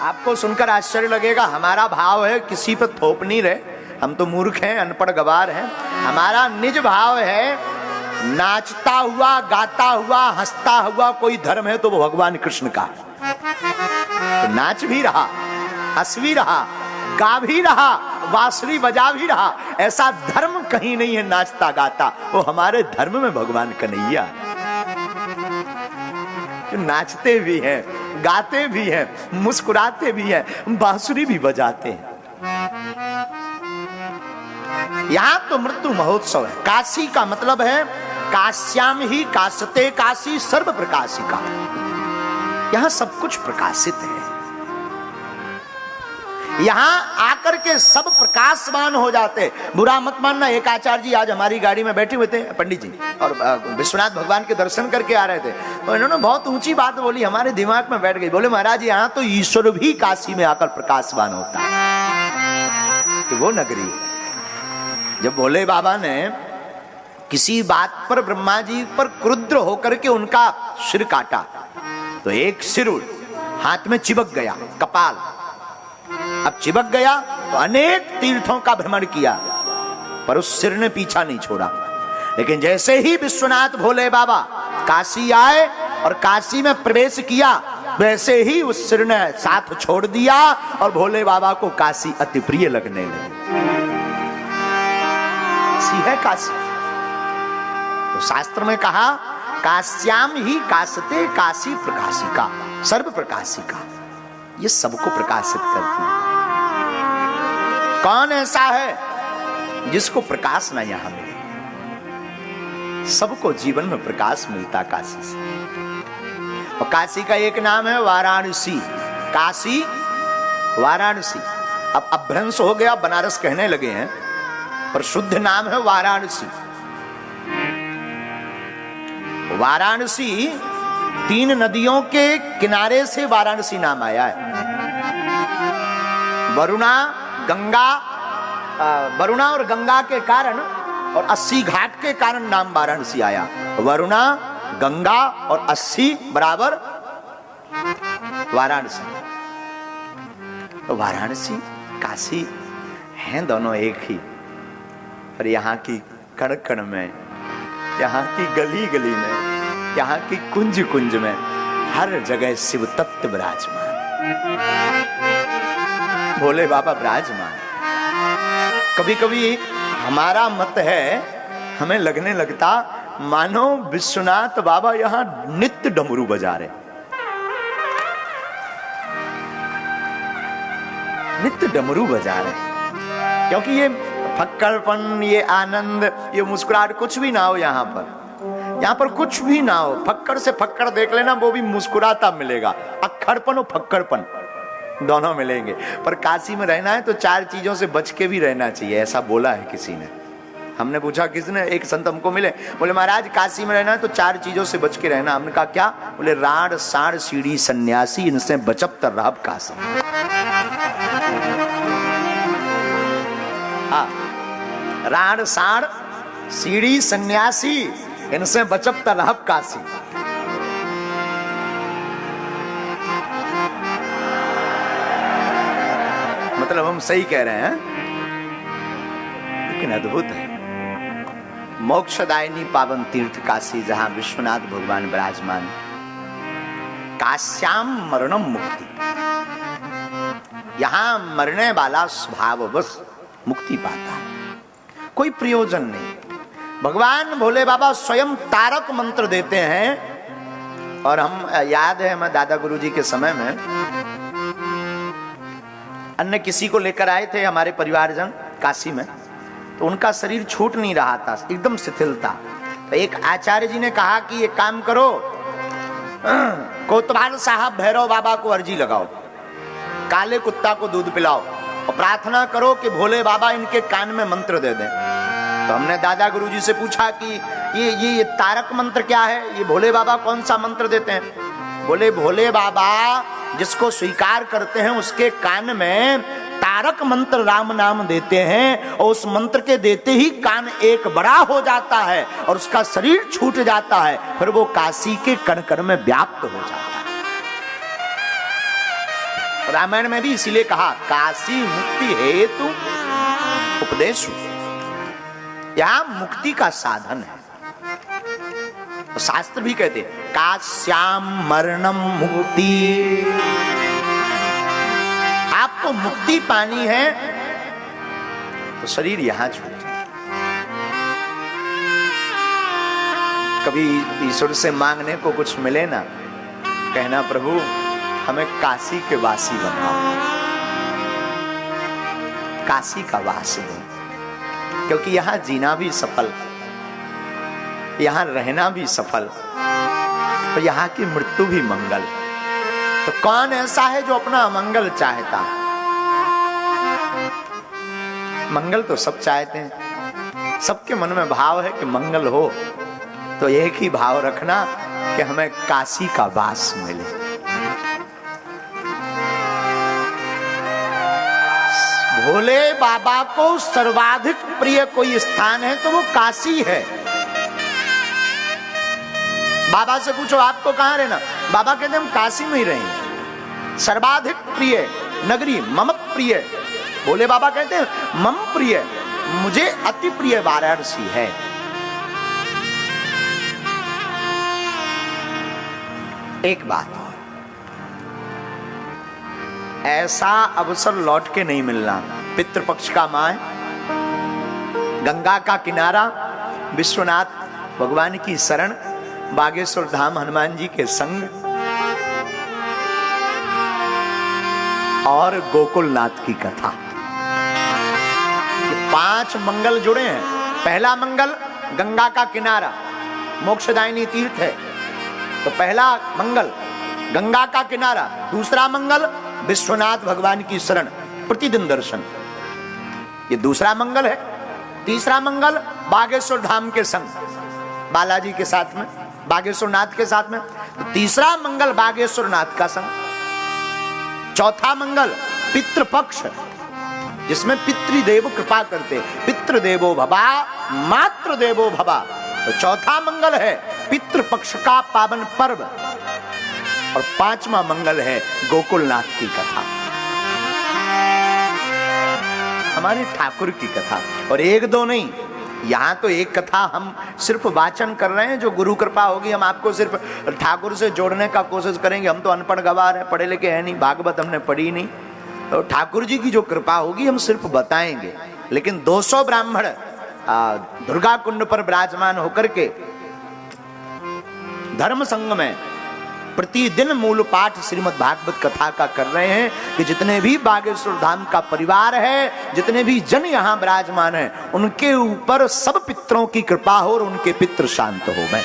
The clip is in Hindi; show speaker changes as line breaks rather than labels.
आपको सुनकर आश्चर्य लगेगा, हमारा भाव है किसी पर थोप नहीं रहे, हम तो मूर्ख हैं, अनपढ़ गवार हैं। हमारा निज भाव है, नाचता हुआ, गाता हुआ, हंसता हुआ कोई धर्म है तो वो भगवान कृष्ण का। तो नाच भी रहा, हंस भी रहा, गा भी रहा, बांसुरी बजा भी रहा, ऐसा धर्म कहीं नहीं है नाचता गाता। वो हमारे धर्म में भगवान कन्हैया जो नाचते भी हैं, गाते भी हैं, मुस्कुराते भी हैं, बांसुरी भी बजाते हैं। यहां तो मृत्यु महोत्सव है। काशी का मतलब है काश्याम ही काशते काशी सर्व प्रकाशिका। यहां सब कुछ प्रकाशित है। यहां आकर के सब प्रकाशवान हो जाते। बुरा मत मानना, एक आचार्य जी आज हमारी गाड़ी में बैठे हुए थे, पंडित जी, और विश्वनाथ भगवान के दर्शन करके आ रहे थे, तो इन्होंने बहुत ऊंची बात बोली, हमारे दिमाग में बैठ गई। बोले महाराज यहाँ तो ईश्वर भी काशी में आकर प्रकाशवान होता है। तो वो नगरी, जब भोले बाबा ने किसी बात पर ब्रह्मा जी पर क्रुद्ध होकर के उनका सिर काटा, तो एक सिर हाथ में चिपक गया, कपाल। अब चिपक गया तो अनेक तीर्थों का भ्रमण किया, पर उस सिर ने पीछा नहीं छोड़ा। लेकिन जैसे ही विश्वनाथ भोले बाबा काशी आए और काशी में प्रवेश किया, वैसे ही उस सिर ने साथ छोड़ दिया और भोले बाबा को काशी अति प्रिय लगने लगी। है काशी। तो शास्त्र में कहा काश्याम ही काशते काशी प्रकाशिका सर्व प्रकाशिका। ये सबको प्रकाशित करती है। कौन ऐसा है जिसको प्रकाश ना यहां मिले? सबको जीवन में प्रकाश मिलता काशी से। और काशी का एक नाम है वाराणसी। काशी वाराणसी। अब अभ्रंश हो गया, बनारस कहने लगे हैं, पर शुद्ध नाम है वाराणसी। वाराणसी 3 नदियों के किनारे से वाराणसी नाम आया है। वरुणा, गंगा, वरुणा और गंगा के कारण और 80 घाट के कारण नाम वाराणसी आया। वरुणा, गंगा और 80 बराबर वाराणसी। तो वाराणसी काशी हैं दोनों एक ही, पर यहाँ की कण कण में, यहाँ की गली गली में, यहाँ की कुंज कुंज में हर जगह शिव तत्व विराजमान, भोले बाबा विराजमान। कभी कभी हमारा मत है, हमें लगने लगता मानो विश्वनाथ बाबा यहाँ नित्य डमरू बजा रहे, नित्य डमरू बजा रहे। क्योंकि ये फक्कड़पन, ये आनंद, ये मुस्कुराहट कुछ भी ना हो यहाँ पर कुछ भी ना हो। फक्कड़ से फक्कड़ देख लेना, वो भी मुस्कुराता मिलेगा। अक्खड़पन और फक्कड़पन दोनों मिलेंगे। पर काशी में रहना है तो 4 चीजों से बच के भी रहना चाहिए, ऐसा बोला है किसी ने। हमने पूछा किसने, एक संत हमको मिले, बोले महाराज काशी में रहना है तो 4 चीजों से बच के रहना। हमने कहा क्या? बोले राड साड़ सीढ़ी सन्यासी, इनसे बचब तर रहब काशी। हाँ, राड साड़ सीढ़ी सन्यासी, इनसे बचब तर रहब काशी। मतलब हम सही कह रहे हैं, लेकिन अद्भुत है। मोक्षदायिनी पावन तीर्थ काशी, जहां विश्वनाथ भगवान विराजमान। काश्याम मरणम मुक्ति, यहां मरने वाला स्वभाववश मुक्ति पाता है, कोई प्रयोजन नहीं। भगवान भोले बाबा स्वयं तारक मंत्र देते हैं। और हम याद है, हमें दादा गुरुजी के समय में अन्य किसी को लेकर आए थे हमारे परिवारजन काशी में, तो उनका शरीर छूट नहीं रहा था, एकदम शिथिल था। तो एक आचार्य जी ने कहा कि ये काम करो, कोतवाल साहब भैरव बाबा को अर्जी लगाओ, काले कुत्ता को दूध पिलाओ और प्रार्थना करो कि भोले बाबा इनके कान में मंत्र दे दें। तो हमने दादा गुरुजी से पूछा कि ये तारक मंत्र क्या है, ये भोले बाबा कौन सा मंत्र देते हैं? बोले भोले बाबा जिसको स्वीकार करते हैं उसके कान में तारक मंत्र राम नाम देते हैं, और उस मंत्र के देते ही कान एक बड़ा हो जाता है और उसका शरीर छूट जाता है, फिर वो काशी के कण कण में व्याप्त हो जाता है। रामायण में भी इसीलिए कहा काशी मुक्ति हेतु उपदेश, यहां मुक्ति का साधन है। शास्त्र भी कहते काश्याम मरणम मुक्ति, आपको मुक्ति पानी है तो शरीर यहां छूटे। कभी ईश्वर से मांगने को कुछ मिले ना, कहना प्रभु हमें काशी के वासी बनाओ, काशी का वास दो, क्योंकि यहां जीना भी सफल, यहां रहना भी सफल और यहां की मृत्यु भी मंगल। तो कौन ऐसा है जो अपना मंगल चाहता? मंगल तो सब चाहते हैं, सबके मन में भाव है कि मंगल हो, तो एक ही भाव रखना कि हमें काशी का वास मिले। भोले बाबा को सर्वाधिक प्रिय कोई स्थान है तो वो काशी है। बाबा से पूछो आपको कहां रहना, बाबा कहते हम काशी में ही रहेंगे। सर्वाधिक प्रिय नगरी मम प्रिय, भोले बाबा कहते हैं मम प्रिय, मुझे अति प्रिय वाराणसी है। एक बात, ऐसा अवसर लौट के नहीं मिलना। पितृपक्ष का माह, गंगा का किनारा, विश्वनाथ भगवान की शरण, बागेश्वर धाम हनुमान जी के संग और गोकुलनाथ की कथा, ये 5 मंगल जुड़े हैं। पहला मंगल गंगा का किनारा, मोक्षदायिनी तीर्थ है, तो पहला मंगल गंगा का किनारा। दूसरा मंगल विश्वनाथ भगवान की शरण, प्रतिदिन दर्शन, ये दूसरा मंगल है। तीसरा मंगल बागेश्वर धाम के संग, बालाजी के साथ में, बागेश्वर नाथ के साथ में, तो तीसरा मंगल बागेश्वर नाथ का संग। चौथा मंगल पितृपक्ष, जिसमें पितृदेव कृपा करते, पितृदेवो भवा मातृदेवो भवा, तो चौथा मंगल है पितृपक्ष का पावन पर्व। और 5वां मंगल है गोकुलनाथ की कथा, हमारे ठाकुर की कथा। और एक दो नहीं, यहाँ तो एक कथा हम सिर्फ वाचन कर रहे हैं, जो गुरु कृपा होगी हम आपको सिर्फ ठाकुर से जोड़ने का कोशिश करेंगे। हम तो अनपढ़ गवार हैं, पढ़े लिखे हैं नहीं, भागवत हमने पढ़ी नहीं, तो ठाकुर जी की जो कृपा होगी हम सिर्फ बताएंगे। लेकिन 200 ब्राह्मण दुर्गा कुंड पर विराजमान होकर के धर्म संघ में प्रतिदिन मूल पाठ श्रीमद् भागवत कथा का कर रहे हैं कि जितने भी बागेश्वर धाम का परिवार है, जितने भी जन यहाँ विराजमान हैं, उनके ऊपर सब पितरों की कृपा हो और उनके पितृ शांत हो गए।